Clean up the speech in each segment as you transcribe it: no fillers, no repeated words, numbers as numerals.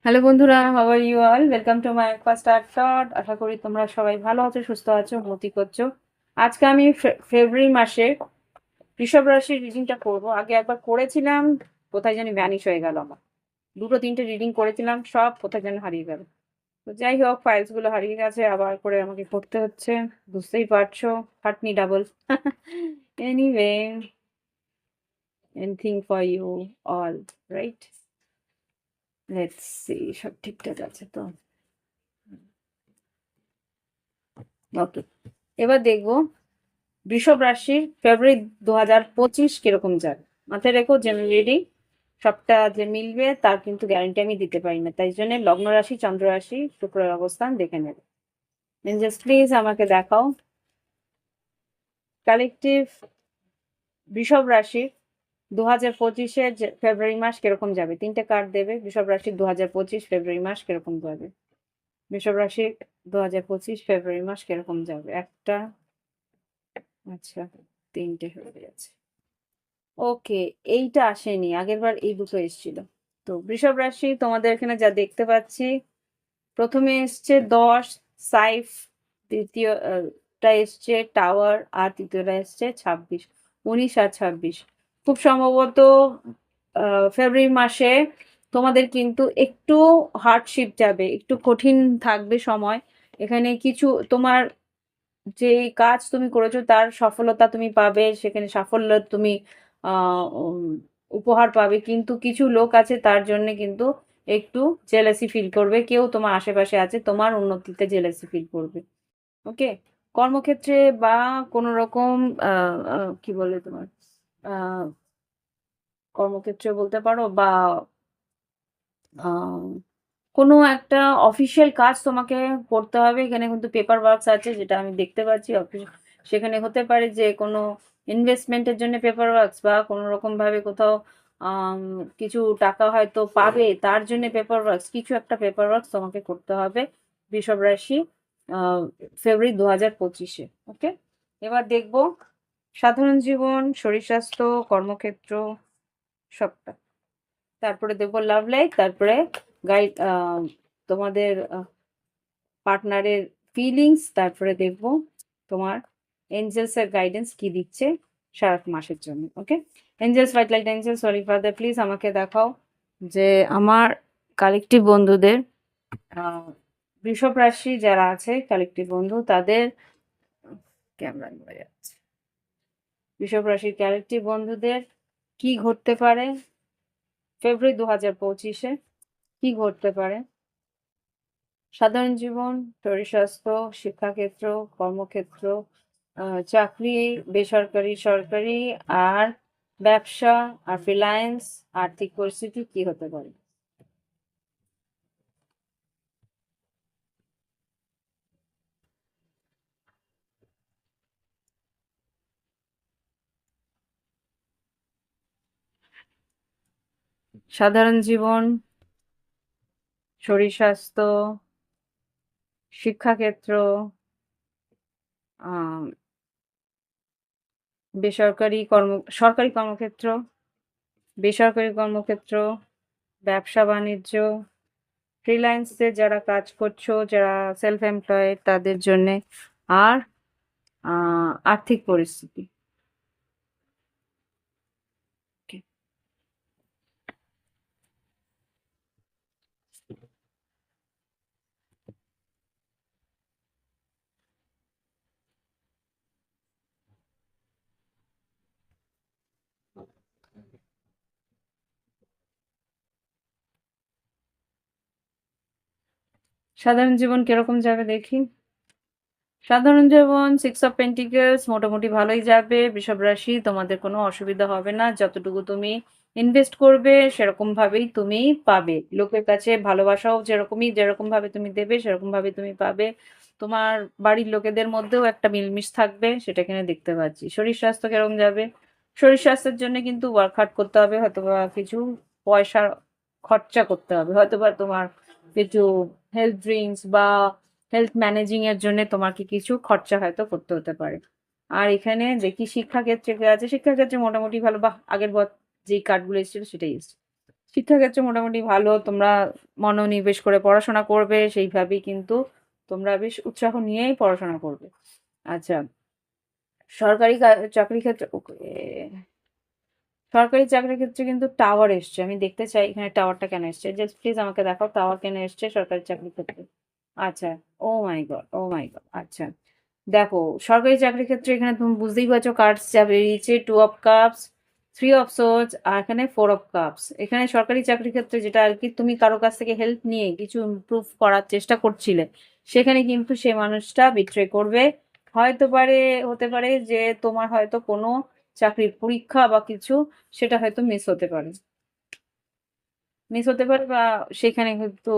Hello বন্ধুরা, how are you all? Welcome to my first art thought. আশা করি তোমরা সবাই ভালো আছো, সুস্থ আছো, উন্নতি করছো। আজকে আমি ফেব্রুয়ারি মাসে বৃষভ রাশির রিডিংটা করব। আগে একবার করেছিলাম, কোথায় জানি ভ্যানিশ হয়ে গেল আমার। দুটো তিনটে রিডিং করেছিলাম, সব কোথায় যেন হারিয়ে গেল। তো যাই হোক, ফাইলসগুলো হারিয়ে গেছে, আবার করে আমাকে করতে হচ্ছে। বুঝতেই পারছো, খাটনি double. Anyway, anything for you all, right? Let's see, সব ঠিকঠাক আছে তো? ওকে, এবার দেখবো বৃষভ রাশির ফেব্রুয়ারি 2025 কিরকম যায়। মাথায় রেখো, জেনারেল রিডিং সবটা যে মিলবে তার কিন্তু গ্যারান্টি আমি দিতে পারি না, তাই জন্য লগ্ন রাশি, চন্দ্র রাশি, শুক্রের অবস্থান দেখে নেবে। জাস্ট প্লিজ আমাকে দেখাও কালেকটিভ বৃষভ রাশির 2025-এর ফেব্রুয়ারি মাস কিরকম যাবে। তিনটে কার্ড দেবে। বৃষভ রাশির 2025 ফেব্রুয়ারি মাস কিরকম যাবে। বৃষভ রাশির 2025 ফেব্রুয়ারি মাস কিরকম যাবে। একটা, আচ্ছা, তিনটে হয়ে গেছে। ওকে, এইটা আসেনি, আগেরবার এই দুটো এসেছিল। তো বৃষভ রাশি তোমাদের এখানে যা দেখতে পাচ্ছি, প্রথমে এসছে 10 সাইফ, দ্বিতীয়টা এসছে টাওয়ার, আর তৃতীয়টা এসছে 26, 19 আর 26। খুব সম্ভবত ফেব্রুয়ারি মাসে তোমাদের কিন্তু একটু হার্ডশিপ যাবে, একটু কঠিন থাকবে সময়। এখানে কিছু তোমার যে কাজ তুমি করেছো তার সফলতা তুমি পাবে, সেখানে সাফল্য তুমি উপহার পাবে, কিন্তু কিছু লোক আছে তার জন্য কিন্তু একটু জেলাসি ফিল করবে। কেউ তোমার আশেপাশে আছে, তোমার উন্নতিতে জেলাসি ফিল করবে। ওকে, কর্মক্ষেত্রে বা কোনো রকম কি বলে তোমার আহ কর্মক্ষেত্রে বলতে পারো, বা আহ কোনো একটা অফিসিয়াল কাজ তোমাকে করতে হবে। এখানে কিন্তু পেপার ওয়ার্কস আছে, যেটা আমি দেখতে পাচ্ছি। অফিস, সেখানে হতে পারে যে কোনো ইনভেস্টমেন্টের জন্য পেপার ওয়ার্কস, বা কোনো রকম ভাবে কোথাও কিছু টাকা হয়তো পাবে, তার জন্য পেপার ওয়ার্কস, কিছু একটা পেপার ওয়ার্কস তোমাকে করতে হবে বৃষভ রাশি ফেব্রুয়ারি 2025-এ। ওকে, এবার দেখবো সাধারণ জীবন, শরীর স্বাস্থ্য, কর্মক্ষেত্র, সবটা। তারপরে দেখবো লাভ লাইফ, তারপরে গাইড, তোমাদের পার্টনারের ফিলিংস, তারপরে দেখবো তোমার এঞ্জেলস এর গাইডেন্স কি দিচ্ছে সারা মাসের জন্য। Okay, angels, white light angel, sorry father, please আমাকে দেখাও যে আমার কালেকটিভ বন্ধুদের, বৃষভ রাশি যারা আছে কালেকটিভ বন্ধু, তাদের ক্যামেরা নিয়ে যাচ্ছে, বৃষভ রাশির কালেকটিভ বন্ধুদের কি ঘটতে পারে ফেব্রুয়ারি 2025-এ, কি ঘটতে পারে। সাধারণ জীবন, শরীর স্বাস্থ্য, শিক্ষাক্ষেত্র, কর্মক্ষেত্র, চাকরি, বেসরকারি, সরকারি, আর ব্যবসা, আর ফ্রিল্যান্স, আর্থিক পরিস্থিতি কি হতে পারে। সাধারণ জীবন, শরীর স্বাস্থ্য, শিক্ষাক্ষেত্র, বেসরকারি সরকারি কর্মক্ষেত্র, বেসরকারি কর্মক্ষেত্র, ব্যবসা বাণিজ্য, ফ্রিল্যান্সে যারা কাজ করছো, যারা সেলফ এমপ্লয়েড তাদের জন্যে, আর আর্থিক পরিস্থিতি। সাধারণ জীবন কিরকম যাবে দেখি। সাধারণ জীবন 6 অফ পেন্টিকলস, মোটামুটি ভালোই যাবে বৃষভ রাশি, তোমাদের কোনো অসুবিধা হবে না। যতটুকু তুমি ইনভেস্ট করবে সেরকম ভাবেই তুমি পাবে। লোকের কাছে ভালোবাসাও যেরকম ভাবে তুমি দেবে সেরকম ভাবে তুমি পাবে। তোমার বাড়ির লোকেদের মধ্যেও একটা মিলমিশ থাকবে, সেটা এখানে দেখতে পাচ্ছি। শরীর স্বাস্থ্য কিরকম যাবে। শরীর স্বাস্থ্যের জন্য কিন্তু ওয়ার্ক হার্ড করতে হবে, হয়তোবা কিছু পয়সা খরচা করতে হবে, হয়তোবা তোমার কিছু হেলথ ড্রিঙ্কস বা হেলথ ম্যানেজিং এর জন্য তোমাকে কিছু খরচা হয়তো করতে হতে পারে। আর এখানে দেখি শিক্ষাক্ষেত্রে কে আছে, শিক্ষাক্ষেত্রে মোটামুটি ভালো, বা আগের যেই কার্ডগুলো এসেছিল সেটাই এসছে। শিক্ষাক্ষেত্রে মোটামুটি ভালো, তোমরা মনোনিবেশ করে পড়াশোনা করবে, সেইভাবেই কিন্তু তোমরা বেশ উৎসাহ নিয়েই পড়াশোনা করবে। আচ্ছা, সরকারি চাকরি ক্ষেত্রে ওকে, সরকারি চাকরির ক্ষেত্রে কিন্তু টাওয়ার এসছে, আমি দেখতে চাই এখানে টাওয়ারটা কেন এসছে, জাস্ট প্লিজ আমাকে দেখাও টাওয়ার কেন এসছে সরকারি চাকরির ক্ষেত্রে। আচ্ছা, ও my god, O my god, আচ্ছা দেখো, সরকারি চাকরির ক্ষেত্রে এখানে তুমি বুঝতেই পারছো কার্ডস যা বেরিয়েছে, 2 অফ কাপস, 3 অফ সোর্ডস, আর এখানে 4 অফ কাপস। এখানে সরকারি চাকরির ক্ষেত্রে যেটা আর কি তুমি কারো কাছ থেকে হেল্প নিয়ে কিছু ইমপ্রুভ করার চেষ্টা করছিলে, সেখানে কিন্তু সে মানুষটা বিট্রে করবে। হয়তো পারে, হতে পারে যে তোমার হয়তো কোনো চাকরির পরীক্ষা বা কিছু, সেটা হয়তো মিস হতে পারে, বা সেখানে কিন্তু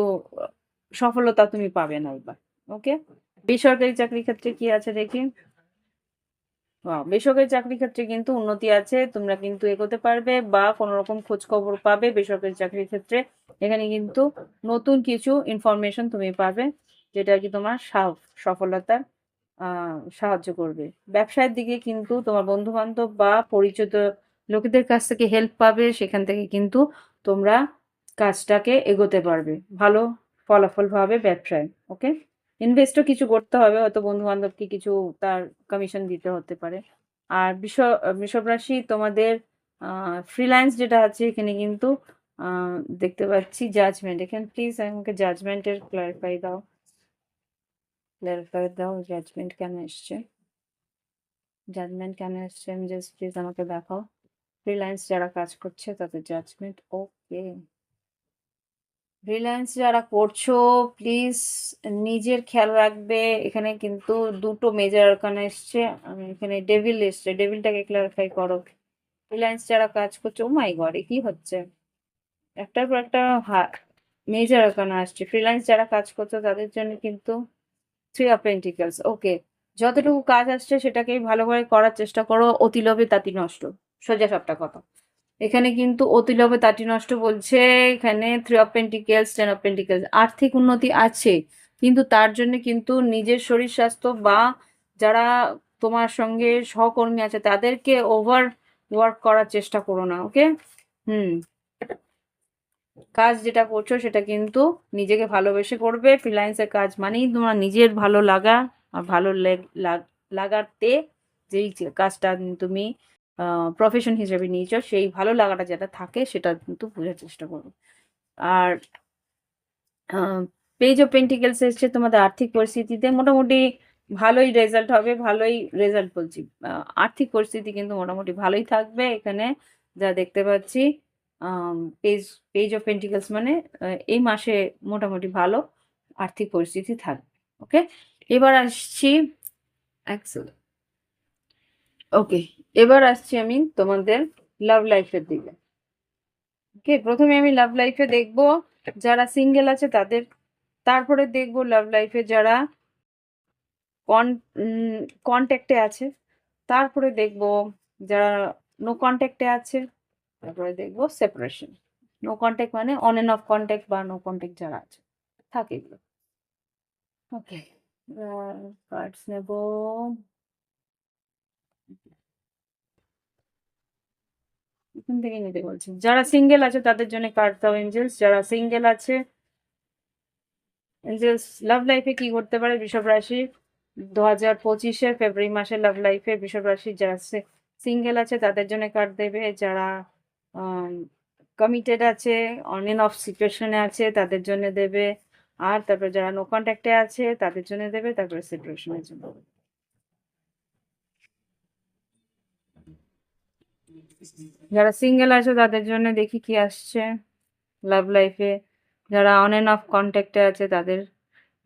সফলতা তুমি পাবে না এবার। ওকে, বেসরকারি চাকরির ক্ষেত্রে কি আছে দেখি। বেসরকারি চাকরির ক্ষেত্রে কিন্তু উন্নতি আছে, তোমরা কিন্তু এগোতে পারবে বা কোনো রকম খোঁজ খবর পাবে বেসরকারি চাকরির ক্ষেত্রে। এখানে কিন্তু নতুন কিছু ইনফরমেশন তুমি পাবে, যেটা আর কি তোমার সফলতার সাহায্য করবে। ব্যবসায়ের দিকে কিন্তু তোমার বন্ধু বান্ধব বা পরিচিত লোকেদের কাছ থেকে হেল্প পাবে, সেখান থেকে কিন্তু তোমরা কাজটাকে এগোতে পারবে, ভালো ফলাফল পাবে ব্যবসায়। ওকে, ইনভেস্টও কিছু করতে হবে, হয়তো বন্ধু বান্ধবকে কিছু তার কমিশন দিতে হতে পারে। আর বৃষভ রাশি তোমাদের ফ্রিল্যান্স যেটা আছে, এখানে কিন্তু দেখতে পাচ্ছি জাজমেন্ট। এখানে প্লিজ আমাকে জাজমেন্টের ক্লারিফাই দাও, জাজমেন্ট কেন এসছে, জাজমেন্ট কেন এসছে, আমি জাস্ট প্লিজ আমাকে দেখাও। ফ্রিল্যান্স যারা কাজ করছে তাদের জাজমেন্ট। ওকে, ফ্রিল্যান্স যারা করছো প্লিজ নিজের খেয়াল রাখবে। এখানে কিন্তু দুটো মেজর আরকানা এসছে, আমি এখানে ডেভিল এসছে, ডেভিলটাকে ক্লারিফাই করো। ফ্রিল্যান্স যারা কাজ করছে, ও মাই গড, এ কি হচ্ছে, একটার পর একটা মেজর আরকানা আসছে। ফ্রিল্যান্স যারা কাজ করছে তাদের জন্য কিন্তু 3 অফ পেন্টিকলস। ওকে, যতটুকু কাজ আসছে সেটাকেই ভালো করে করার চেষ্টা করো, অতি লোভে তাঁতি নষ্ট, সোজা সাপটা কথা। এখানে কিন্তু অতি লোভে তাঁতি নষ্ট বলছে, এখানে 3 অফ পেন্টিকেলস, 10 অফ পেন্টিকেলস, আর্থিক উন্নতি আছে, কিন্তু তার জন্য কিন্তু নিজের শরীর স্বাস্থ্য বা যারা তোমার সঙ্গে সহকর্মী আছে তাদেরকে ওভার ওয়ার্ক করার চেষ্টা করো না। ওকে, হুম, কাজ যেটা করছো সেটা কিন্তু নিজেকে ভালোবেসে করবে। ফ্রিল্যান্সের কাজ মানেই তোমার নিজের ভালো লাগা, আর ভালো লাগাতে যেই কাজটা তুমি প্রফেশন হিসেবে নিয়েছো, সেই ভালো লাগাটা যেটা থাকে সেটা কিন্তু বোঝার চেষ্টা করো। আর পেজ অফ পেন্টিকেলস এসছে, তোমাদের আর্থিক পরিস্থিতিতে মোটামুটি ভালোই রেজাল্ট হবে, ভালোই রেজাল্ট বলছি, আর্থিক পরিস্থিতি কিন্তু মোটামুটি ভালোই থাকবে এখানে যা দেখতে পাচ্ছি। পেজ পেজ অফ পেন্টিকেলস মানে এই মাসে মোটামুটি ভালো আর্থিক পরিস্থিতি থাকবে। ওকে, এবার আসছি excellent. ওকে, এবার আসছি আমি তোমাদের লাভ লাইফের দিকে। ওকে, প্রথমে আমি লাভ লাইফে দেখবো যারা সিঙ্গেল আছে তাদের, তারপরে দেখবো লাভ লাইফে যারা কন কন্ট্যাক্টে আছে, তারপরে দেখবো যারা নো কন্ট্যাক্টে আছে, তারপরে দেখবো সেপারেশন। নো কন্ট্যাক্ট মানে অন এন্ড অফ কন্ট্যাক্ট বা নো কন্ট্যাক্ট যারা আছে, থাকে এগুলো। ওকে, কার্ডস নেব। এখান থেকে নিতে বলছি, যারা সিঙ্গেল আছে তাদের জন্য কার্ড দাও এঞ্জেলস, যারা সিঙ্গেল আছে এঞ্জেলস লাভ লাইফে কি করতে পারে বৃষভ রাশি 2025-এর ফেব্রুয়ারি মাসে লাভ লাইফে বৃষভ রাশি যারা সিঙ্গেল আছে তাদের জন্য কার্ড দেবে, যারা কমিটেড আছে, অন এন্ড অফ সিচুয়েশনে আছে তাদের জন্য দেবে, আর তারপরে যারা নো কন্ট্যাক্টে আছে তাদের জন্য দেবে, তারপরে সেপারেশনের জন্য দেবে। যারা সিঙ্গেল আছে তাদের জন্য দেখি কি আসছে লাভ লাইফে, যারা অন এন্ড অফ কন্ট্যাক্টে আছে তাদের,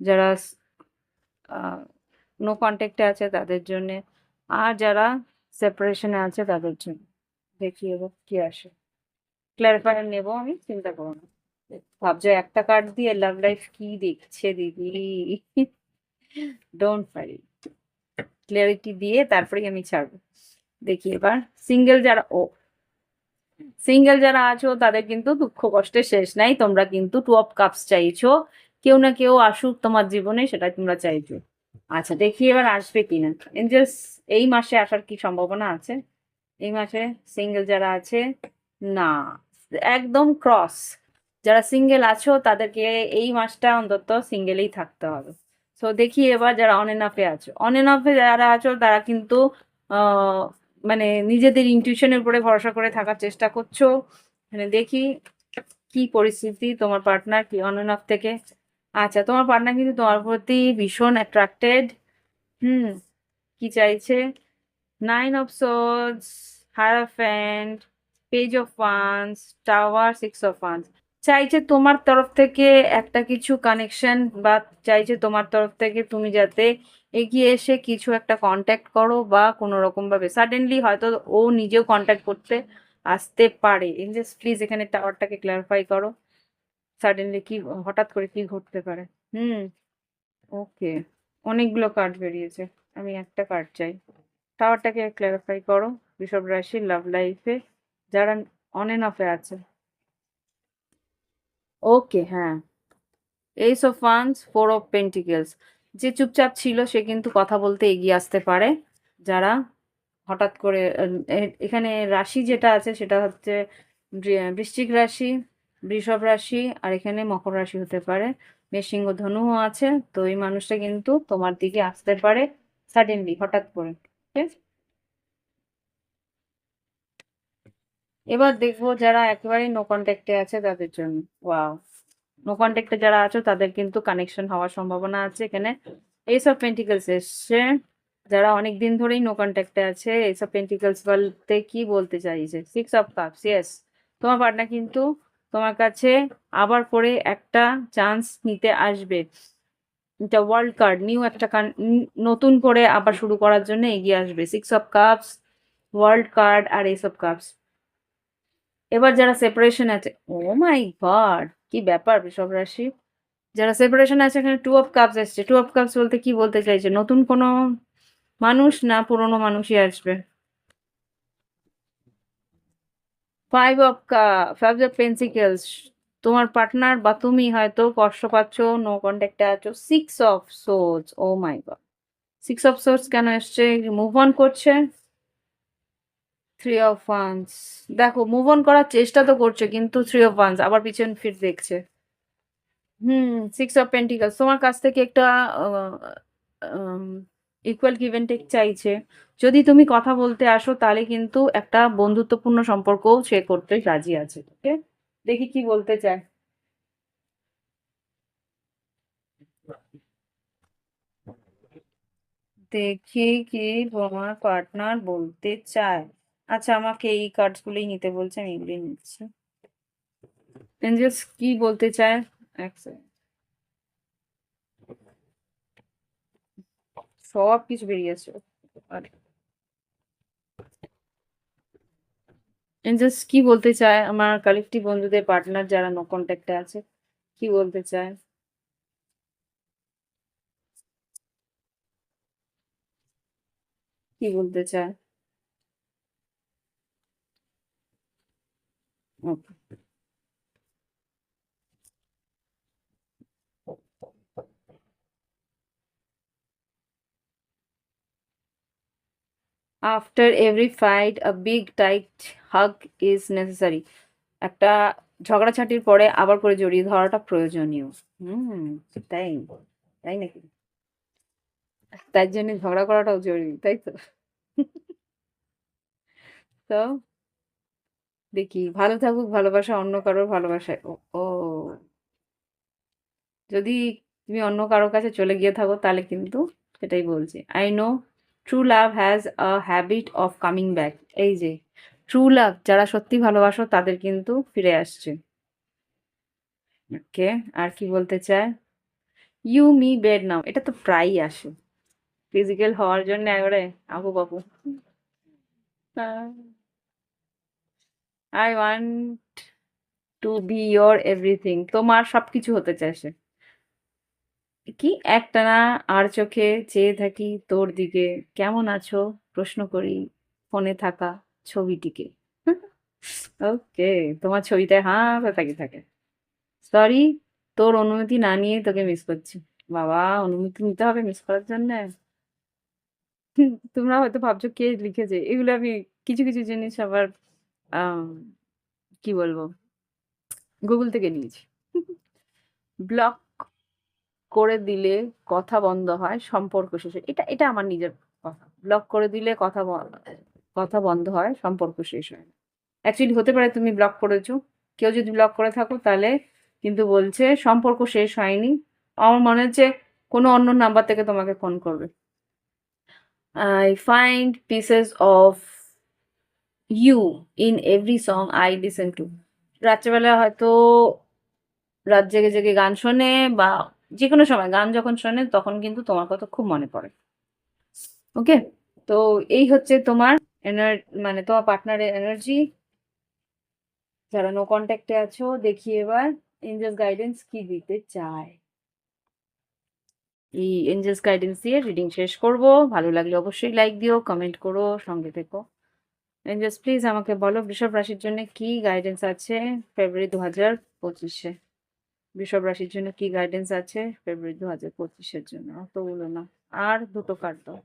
যারা নো কন্ট্যাক্টে আছে তাদের জন্য, আর যারা সেপারেশনে আছে তাদের জন্য। দেখি এবার কি আসে, ক্লারিফায়ার নেবো আমি, চিন্তা করো না। ভাবছো একটা কার্ড দিয়ে লাভ লাইফ কি দেখছে দিদি, ডোন্ট ওয়ারি, ক্লিয়ারিটি দিয়ে তারপরেই আমি ছাড়বো। দেখি এবার সিঙ্গেল যারা, ও সিঙ্গেল যারা আছো তাদের কিন্তু দুঃখ কষ্টের শেষ নাই, তোমরা কিন্তু টু অফ কাপস চাইছো, কেউ না কেউ আসুক তোমার জীবনে, সেটা তোমরা চাইছো। আচ্ছা দেখি এবার আসবে কিনা। এঞ্জেলস এই মাসে আসার কি সম্ভাবনা আছে? এই মাসে সিঙ্গেল যারা আছে, না, একদম ক্রস। যারা সিঙ্গেল আছো তাদেরকে এই মাসটা অন্তত সিঙ্গেলেই থাকতে হবে। সো দেখি এবার যারা অন এন্ড অফে আছো, অন এন্ড অফে যারা আছো তারা কিন্তু আহ, মানে নিজেদের ইনটিউশনের উপরে ভরসা করে থাকার চেষ্টা করছো। মানে দেখি কি পরিস্থিতি, তোমার পার্টনার কি অন এন্ড অফ থেকে। আচ্ছা তোমার পার্টনার কিন্তু তোমার প্রতি ভীষণ অ্যাট্রাক্টেড। হুম, কি চাইছে? Nine of swords, hierophant, page of wands, tower, six of wands. চাইছে তোমার তরফ থেকে একটা কিছু কানেকশন, বা চাইছে তোমার তরফ থেকে তুমি যাতে এগিয়ে এসে কিছু একটা কন্ট্যাক্ট করো, বা কোনো রকম ভাবে সাডেনলি হয়তো ও নিজেও কন্ট্যাক্ট করতে আসতে পারে। জাস্ট প্লিজ এখানে টাওয়ারটাকে ক্লারিফাই করো, সাডেনলি কি, হঠাৎ করে কি ঘটতে পারে। হুম, ওকে, অনেকগুলো কার্ড বেরিয়েছে, আমি একটা কার্ড চাই। টাওয়ারটাকে ক্লারিফাই করো। বৃষভ রাশি লাভ লাইফে যারা অন এন্ড অফে আছে। ওকে, হ্যাঁ, ace of wands, four of pentacles. যে চুপচাপ ছিল সে কিন্তু কথা বলতে এগিয়ে আসতে পারে। যারা হঠাৎ করে এখানে রাশি যেটা আছে সেটা হচ্ছে বৃশ্চিক রাশি, বৃষভ রাশি, আর এখানে মকর রাশি হতে পারে, মেষ সিংহ ধনুও আছে। তো এই মানুষটা কিন্তু তোমার দিকে আসতে পারে সাডেনলি, হঠাৎ করে। ঠিক আছে? এবার দেখবো যারা একেবারেই নো কন্ট্যাক্টে আছে তাদের জন্য। ওয়াও, নো কন্ট্যাক্টে যারা আছো তাদের কিন্তু কানেকশন হওয়ার সম্ভাবনা আছে এখানে। এইস অফ পেন্টিকলস এসছে। যারা অনেক দিন ধরেই নো কন্ট্যাক্টে আছে, এইস অফ পেন্টিকলস বলতে কি বলতে চাইছে? Six of cups, yes. তোমার পার্টনার কিন্তু তোমার কাছে আবার করে একটা চান্স নিতে আসবে। এটা ওয়ার্ল্ড কার্ড, নিউ একটা নতুন করে আবার শুরু করার জন্য এগিয়ে আসবে। Six of cups, world card, আর এইস অফ কাপস। এবার যারা সেপারেশন আছে, ও মাই গড, কি ব্যাপার বৃষভ রাশি। যারা সেপারেশন আছে এখানে টু অফ কাপস এসছে। টু অফ কাপস বলতে কি বলতে চাইছে? নতুন কোনো মানুষ না পুরনো মানুষই আসবে? ফাইভ অফ পেন্সিকেলস, তোমার পার্টনার বা তুমি হয়তো কষ্ট পাচ্ছ, নো কন্ট্যাক্টে আছো। Six of swords, oh my god, six of swords কেন এসছে? মুভ অন করছে। থ্রি অফ ওয়ান্স, দেখো মুভ অন করার চেষ্টা তো করছে কিন্তু থ্রি অফ ওয়ান্স আবার পিছন ফির দেখছে। হুম, সিক্স অফ পেন্টিকলস তোমার কাছ থেকে একটা ইকুয়াল গিভ এন্ড টেক চাইছে। যদি তুমি কথা বলতে আসো তাহলে কিন্তু একটা বন্ধুত্বপূর্ণ সম্পর্কও সে করতে রাজি আছে। ওকে, দেখি কি বলতে চায়। দেখি কি তোমার পার্টনার বলতে চায়। আচ্ছা আমাকে এই কার্ডস গুলোই নিতে বলছে, আমি এগুলোই নিচ্ছি। এঞ্জেলস কি বলতে চায়? এক second, সব কিছু বেরিয়েছে। জাস্ট কি বলতে চায় আমার কালেক্টিভ বন্ধুদের, পার্টনার যারা নো কন্ট্যাক্টে আছে, কি বলতে চায়? কি বলতে চায়? After every fight a big tight hug is necessary. একটা ঝগড়াঝাটির পরে আবার করে জড়িয়ে ধরাটা প্রয়োজনীয়। হুম, তাই, তাই নাকি? তার জন্য ঝগড়া করাটাও জরুরি, তাই তো? তো দেখি, ভালো থাকুক ভালোবাসা অন্য কারোর ভালোবাসায়। ও ও, যদি তুমি অন্য কারোর কাছে চলে গিয়ে থাকো তাহলে কিন্তু সেটাই বলছি। I know true love has a habit of coming back. এই যে ট্রু লাভ, যারা সত্যি ভালোবাসো তাদের কিন্তু ফিরে আসছে। ওকে, আর কি বলতে চায়? ইউ মি বেড নাও, এটা তো প্রায়ই আসে ফিজিক্যাল হওয়ার জন্য একবারে আবু বাবু। I want to B your everything, তোমার সবকিছু হতে চায় সে। কি একটানা আর চোখে চেয়ে থাকি তোর দিকে, কেমন আছো প্রশ্ন করি ফোনে থাকা ছবিটিকে। ওকে, তোমার ছবিটায় হাঁ তাকিয়ে থাকে। সরি, তোর অনুমতি না নিয়ে তোকে মিস করছি। বাবা, অনুমতি নিতে হবে মিস করার জন্য? তোমরা হয়তো ভাবছো কে লিখেছে এগুলো। আমি কিছু কিছু জিনিস আবার আম, কি বলবো, গুগল থেকে নিয়েছি। ব্লক করে দিলে কথা বন্ধ হয়, সম্পর্ক শেষ হয়। এটা এটা আমার নিজের কথা। ব্লক করে দিলে কথা বন্ধ হয়, সম্পর্ক শেষ হয়। অ্যাকচুয়ালি হতে পারে তুমি ব্লক করেছো। কেউ যদি ব্লক করে থাকো তাহলে কিন্তু বলছে সম্পর্ক শেষ হয়নি। আমার মনে হচ্ছে কোনো অন্য নাম্বার থেকে তোমাকে ফোন করবে। I find pieces of you in every song I listen to. রাত্রেবেলা হয়তো রাত জেগে জেগে গান শোনে, বা যে কোনো সময় গান যখন শোনে তখন কিন্তু তোমার কথা খুব মনে পড়ে। ওকে, তো এই হচ্ছে তোমার এনার মানে তোমার পার্টনারের এনার্জি। যারা নো কন্ট্যাক্টে আছো, দেখি এবার এঞ্জেলস গাইডেন্স কি দিতে চায়। এই এঞ্জেলস গাইডেন্স দিয়ে রিডিং শেষ করব। ভালো লাগলে অবশ্যই লাইক দিও, কমেন্ট করো, সঙ্গে থেকো। এঞ্জেলস প্লিজ আমাকে বলো বৃষভ রাশির জন্য কি গাইডেন্স আছে ফেব্রুয়ারি 2025-এ। বৃষভ রাশির জন্য কি গাইডেন্স আছে ফেব্রুয়ারি 2025-এর জন্য? অতগুলো না, আর দুটো কার্ড দাও।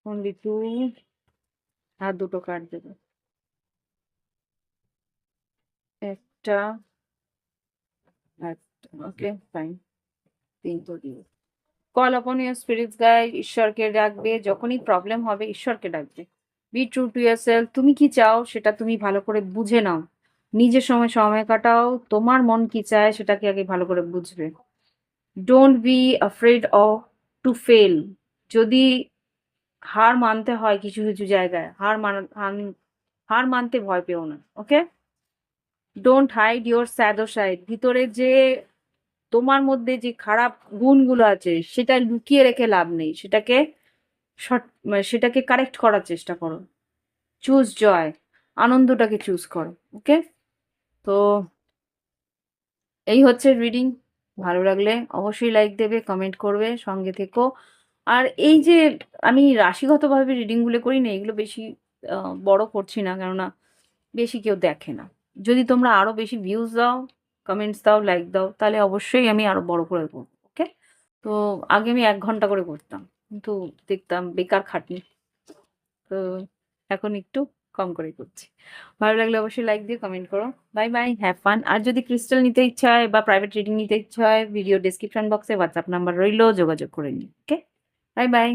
অনলি টু, আর দুটো কার্ড দেবে। একটা, একটা, ওকে ফাইন। তিনটো দিয়ে call upon your spirits guide. ঈশ্বরকে ডাকবে যখনই প্রবলেম হবে, ঈশ্বরকে ডাকবে। Be true to your self. তুমি কি চাও সেটা তুমি ভালো করে বুঝে নাও। নিজের সময় সময় কাটাও, তোমার মন কি চায় সেটাকে আগে ভালো করে বুঝবে। Don't be afraid of to fail. যদি হার মানতে হয় কিছু কিছু জায়গায়, হার মানতে ভয় পেও না। Okay, don't hide your shadow side. ভিতরে যে তোমার মধ্যে যে খারাপ গুণগুলো আছে সেটা লুকিয়ে রেখে লাভ নেই। সেটাকে কারেক্ট করার চেষ্টা করো। চুজ জয়, আনন্দটাকে চুজ করো। ওকে, তো এই হচ্ছে রিডিং। ভালো লাগলে অবশ্যই লাইক দেবে, কমেন্ট করবে, সঙ্গে থেকো। আর এই যে আমি রাশিগতভাবে রিডিংগুলো করি না, এগুলো বেশি বড় করছি না, কেননা বেশি কেউ দেখে না। যদি তোমরা আরো বেশি ভিউজ দাও, কমেন্টস দাও, লাইক দাও, তাহলে অবশ্যই আমি আরো বড় করে করবো। ওকে, তো আগে আমি 1 ঘন্টা করে করতাম, কিন্তু দেখতাম বেকার খাটনি। তো এখন একটু কম করে করছি। ভালো লাগলে অবশ্যই লাইক দিয়ে কমেন্ট করো। Bye bye, have fun. আর যদি ক্রিস্টাল নিতে ইচ্ছা হয় বা প্রাইভেট রিডিং নিতে ইচ্ছা হয়, ভিডিও ডেসক্রিপশন বক্সে হোয়াটসঅ্যাপ নাম্বার রইলো, যোগাযোগ করে নিই। ওকে, বাই বাই।